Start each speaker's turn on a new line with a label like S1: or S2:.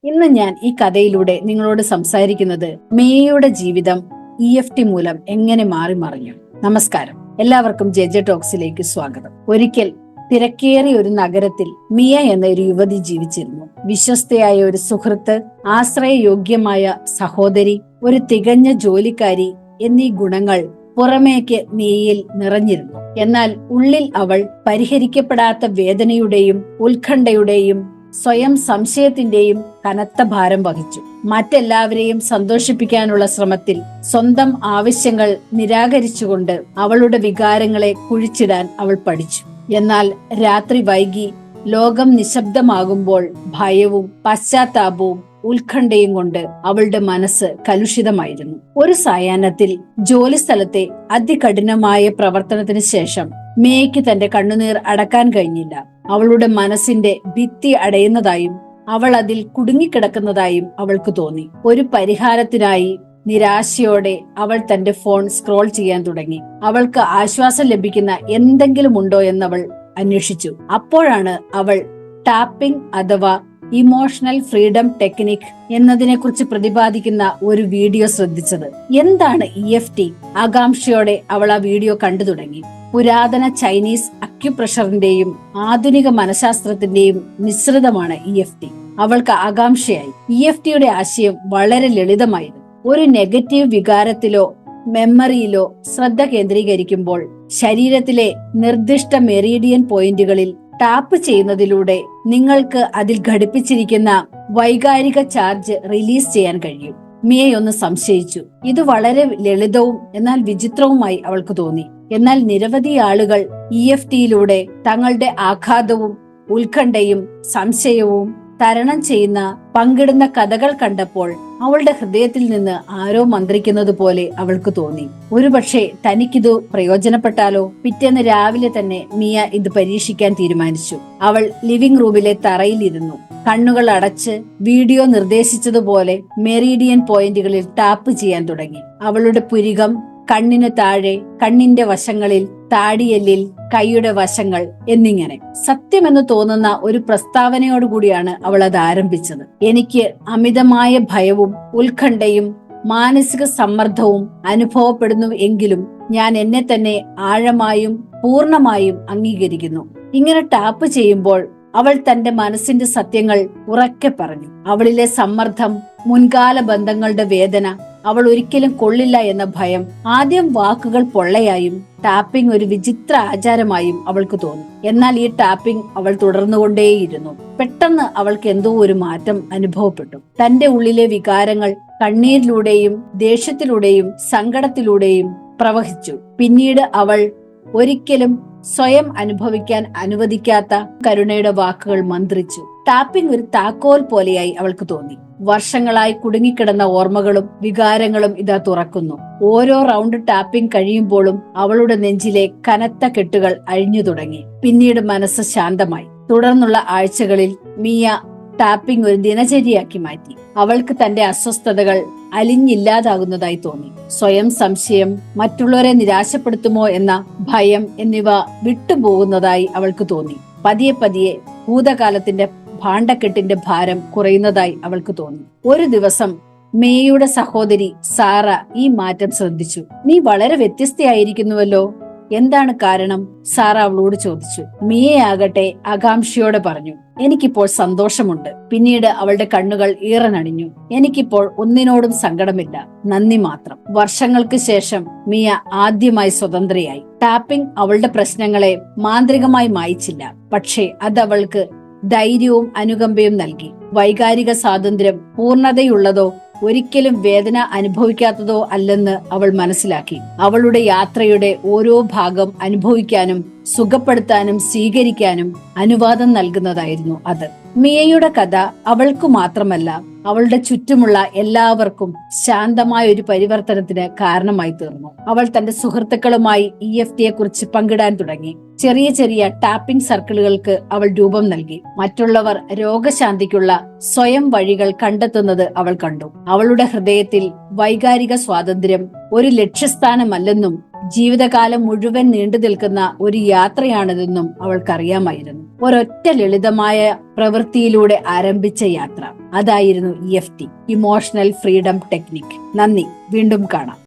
S1: ഇന്ന് ഞാൻ ഈ കഥയിലൂടെ നിങ്ങളോട് സംസാരിക്കുന്നത് മേയയുടെ ജീവിതം EFT മൂലം എങ്ങനെ മാറി മറിഞ്ഞു. നമസ്കാരം, എല്ലാവർക്കും JJ ടോക്സിലേക്ക് സ്വാഗതം. ഒരിക്കൽ തിരക്കേറിയ ഒരു നഗരത്തിൽ മിയ എന്ന ഒരു യുവതി ജീവിച്ചിരുന്നു. വിശ്വസ്തയായ ഒരു സുഹൃത്ത്, ആശ്രയയോഗ്യമായ സഹോദരി, ഒരു തികഞ്ഞ ജോലിക്കാരി എന്നീ ഗുണങ്ങൾ പുറമേക്ക് മിയയിൽ നിറഞ്ഞിരുന്നു. എന്നാൽ ഉള്ളിൽ അവൾ പരിഹരിക്കപ്പെടാത്ത വേദനയുടെയും ഉത്കണ്ഠയുടെയും സ്വയം സംശയത്തിന്റെയും കനത്ത ഭാരം വഹിച്ചു. മറ്റെല്ലാവരെയും സന്തോഷിപ്പിക്കാനുള്ള ശ്രമത്തിൽ സ്വന്തം ആവശ്യങ്ങൾ നിരാകരിച്ചുകൊണ്ട് അവളുടെ വികാരങ്ങളെ കുഴിച്ചിടാൻ അവൾ പഠിച്ചു. എന്നാൽ രാത്രി വൈകി ലോകം നിശബ്ദമാകുമ്പോൾ ഭയവും പശ്ചാത്താപവും ഉത്കണ്ഠയും കൊണ്ട് അവളുടെ മനസ്സ് കലുഷിതമായിരുന്നു. ഒരു സായാഹ്നത്തിൽ ജോലിസ്ഥലത്തെ അതികഠിനമായ പ്രവർത്തനത്തിന് ശേഷം മേയ്ക്ക് തന്റെ കണ്ണുനീർ അടക്കാൻ കഴിഞ്ഞില്ല. അവളുടെ മനസ്സിന്റെ ഭിത്തി അടയുന്നതായും അവൾ അതിൽ കുടുങ്ങിക്കിടക്കുന്നതായും അവൾക്ക് തോന്നി. ഒരു പരിഹാരത്തിനായി നിരാശയോടെ അവൾ തന്റെ ഫോൺ സ്ക്രോൾ ചെയ്യാൻ തുടങ്ങി. അവൾക്ക് ആശ്വാസം ലഭിക്കുന്ന എന്തെങ്കിലും ഉണ്ടോ എന്നവൾ അന്വേഷിച്ചു. അപ്പോഴാണ് അവൾ ടാപ്പിംഗ് അഥവാ ഇമോഷണൽ ഫ്രീഡം ടെക്നിക് എന്നതിനെ കുറിച്ച് പ്രതിപാദിക്കുന്ന ഒരു വീഡിയോ ശ്രദ്ധിച്ചത്. എന്താണ് EFT? ആകാംക്ഷയോടെ അവൾ ആ വീഡിയോ കണ്ടു തുടങ്ങി. പുരാതന ചൈനീസ് അക്യുപ്രഷറിന്റെയും ആധുനിക മനഃശാസ്ത്രത്തിന്റെയും മിശ്രിതമാണ് EFT. അവൾക്ക് ആകാംക്ഷയായി. EFTയുടെ ആശയം വളരെ ലളിതമായിരുന്നു. ഒരു നെഗറ്റീവ് വികാരത്തിലോ മെമ്മറിയിലോ ശ്രദ്ധ കേന്ദ്രീകരിക്കുമ്പോൾ ശരീരത്തിലെ നിർദ്ദിഷ്ട മെറീഡിയൻ പോയിന്റുകളിൽ ടാപ്പ് ചെയ്യുന്നതിലൂടെ നിങ്ങൾക്ക് അതിൽ ഘടിപ്പിച്ചിരിക്കുന്ന വൈകാരിക ചാർജ് റിലീസ് ചെയ്യാൻ കഴിയും. മിയയൊന്ന് സംശയിച്ചു. ഇത് വളരെ ലളിതവും എന്നാൽ വിചിത്രവുമായി അവൾക്ക് തോന്നി. എന്നാൽ നിരവധി ആളുകൾ EFTയിലൂടെ തങ്ങളുടെ ആഘാതവും ഉത്കണ്ഠയും സംശയവും തരണം ചെയ്യുന്ന പങ്കിടുന്ന കഥകൾ കണ്ടപ്പോൾ അവളുടെ ഹൃദയത്തിൽ നിന്ന് ആരോ മന്ത്രിക്കുന്നത് പോലെ അവൾക്ക് തോന്നി. ഒരുപക്ഷെ തനിക്കിത് പ്രയോജനപ്പെട്ടാലോ? പിറ്റേന്ന് രാവിലെ തന്നെ മിയ ഇത് പരീക്ഷിക്കാൻ തീരുമാനിച്ചു. അവൾ ലിവിംഗ് റൂമിലെ തറയിൽ ഇരുന്നു. കണ്ണുകൾ അടച്ച് വീഡിയോ നിർദ്ദേശിച്ചതുപോലെ മെറീഡിയൻ പോയിന്റുകളിൽ ടാപ്പ് ചെയ്യാൻ തുടങ്ങി. അവളുടെ പുരികം, കണ്ണിന് താഴെ, കണ്ണിന്റെ വശങ്ങളിൽ, താടിയെല്ലിൽ, കൈയുടെ വശങ്ങൾ എന്നിങ്ങനെ. സത്യമെന്ന് തോന്നുന്ന ഒരു പ്രസ്താവനയോടുകൂടിയാണ് അവൾ അത് ആരംഭിച്ചത്. എനിക്ക് അമിതമായ ഭയവും ഉത്കണ്ഠയും മാനസിക സമ്മർദ്ദവും അനുഭവപ്പെടുന്നു എങ്കിലും ഞാൻ എന്നെ തന്നെ ആഴമായും പൂർണ്ണമായും അംഗീകരിക്കുന്നു. ഇങ്ങനെ ടാപ്പ് ചെയ്യുമ്പോൾ അവൾ തന്റെ മനസ്സിന്റെ സത്യങ്ങൾ ഉറക്കെ പറഞ്ഞു. അവളിലെ സമ്മർദ്ദം, മുൻകാല ബന്ധങ്ങളുടെ വേദന, അവൾ ഒരിക്കലും കൊള്ളില്ല എന്ന ഭയം. ആദ്യം വാക്കുകൾ പൊള്ളയായും ടാപ്പിംഗ് ഒരു വിചിത്ര ആചാരമായും അവൾക്ക് തോന്നി. എന്നാൽ ഈ ടാപ്പിംഗ് അവൾ തുടർന്നുകൊണ്ടേയിരുന്നു. പെട്ടെന്ന് അവൾക്ക് എന്തോ ഒരു മാറ്റം അനുഭവപ്പെട്ടു. തന്റെ ഉള്ളിലെ വികാരങ്ങൾ കണ്ണീരിലൂടെയും ദേഷ്യത്തിലൂടെയും സങ്കടത്തിലൂടെയും പ്രവഹിച്ചു. പിന്നീട് അവൾ ഒരിക്കലും സ്വയം അനുഭവിക്കാൻ അനുവദിക്കാത്ത കരുണയുടെ വാക്കുകൾ മന്ത്രിച്ചു. ടാപ്പിംഗ് ഒരു താക്കോൽ പോലെയായി അവൾക്ക് തോന്നി. വർഷങ്ങളായി കുടുങ്ങിക്കിടന്ന ഓർമ്മകളും വികാരങ്ങളും ഇതാ തുറക്കുന്നു. ഓരോ റൗണ്ട് ടാപ്പിംഗ് കഴിയുമ്പോഴും അവളുടെ നെഞ്ചിലെ കനത്ത കെട്ടുകൾ അഴിഞ്ഞു തുടങ്ങി. പിന്നീട് മനസ്സ് ശാന്തമായി. തുടർന്നുള്ള ആഴ്ചകളിൽ മിയ ടാപ്പിംഗ് ഒരു ദിനചര്യയാക്കി മാറ്റി. അവൾക്ക് തന്റെ അസ്വസ്ഥതകൾ അലിഞ്ഞില്ലാതാകുന്നതായി തോന്നി. സ്വയം സംശയം, മറ്റുള്ളവരെ നിരാശപ്പെടുത്തുമോ എന്ന ഭയം എന്നിവ വിട്ടുപോകുന്നതായി അവൾക്ക് തോന്നി. പതിയെ പതിയെ ഭൂതകാലത്തിന്റെ ഭാണ്ഡക്കെട്ടിന്റെ ഭാരം കുറയുന്നതായി അവൾക്ക് തോന്നി. ഒരു ദിവസം മേയുടെ സഹോദരി സാറ ഈ മാറ്റം ശ്രദ്ധിച്ചു. നീ വളരെ വ്യത്യസ്തയായിരിക്കുന്നുവല്ലോ, എന്താണ് കാരണം? സാറ അവളോട് ചോദിച്ചു. മിയയാകട്ടെ ആകാംക്ഷയോടെ പറഞ്ഞു, എനിക്കിപ്പോൾ സന്തോഷമുണ്ട്. പിന്നീട് അവളുടെ കണ്ണുകൾ ഈറനണിഞ്ഞു. എനിക്കിപ്പോൾ ഒന്നിനോടും സങ്കടമില്ല, നന്ദി മാത്രം. വർഷങ്ങൾക്ക് ശേഷം മിയ ആദ്യമായി സ്വതന്ത്രയായി. ടാപ്പിംഗ് അവളുടെ പ്രശ്നങ്ങളെ മാന്ത്രികമായി മായിച്ചില്ല, പക്ഷേ അത് അവൾക്ക് ധൈര്യവും അനുകമ്പയും നൽകി. വൈകാരിക സ്വാതന്ത്ര്യം പൂർണ്ണതയുള്ളതോ ഒരിക്കലും വേദന അനുഭവിക്കാത്തതോ അല്ലെന്ന് അവൾ മനസ്സിലാക്കി. അവളുടെ യാത്രയുടെ ഓരോ ഭാഗം അനുഭവിക്കാനും സുഖപ്പെടുത്താനും സ്വീകരിക്കാനും അനുവാദം നൽകുന്നതായിരുന്നു അത്. മിയയുടെ കഥ അവൾക്കു മാത്രമല്ല, അവളുടെ ചുറ്റുമുള്ള എല്ലാവർക്കും ശാന്തമായ ഒരു പരിവർത്തനത്തിന് കാരണമായി തീർന്നു. അവൾ തന്റെ സുഹൃത്തുക്കളുമായി EFTയെ കുറിച്ച് പങ്കിടാൻ തുടങ്ങി. ചെറിയ ചെറിയ ടാപ്പിംഗ് സർക്കിളുകൾക്ക് അവൾ രൂപം നൽകി. മറ്റുള്ളവർ രോഗശാന്തിക്കുള്ള സ്വയം വഴികൾ കണ്ടെത്തുന്നത് അവൾ കണ്ടു. അവളുടെ ഹൃദയത്തിൽ വൈകാരിക സ്വാതന്ത്ര്യം ഒരു ലക്ഷ്യസ്ഥാനമല്ലെന്നും ജീവിതകാലം മുഴുവൻ നീണ്ടു നിൽക്കുന്ന ഒരു യാത്രയാണിതെന്നും അവൾക്കറിയാമായിരുന്നു. ഒരൊറ്റ ലളിതമായ പ്രവൃത്തിയിലൂടെ ആരംഭിച്ച യാത്ര, അതായിരുന്നു EFT, ഇമോഷണൽ ഫ്രീഡം ടെക്നിക്. നന്ദി, വീണ്ടും കാണാം.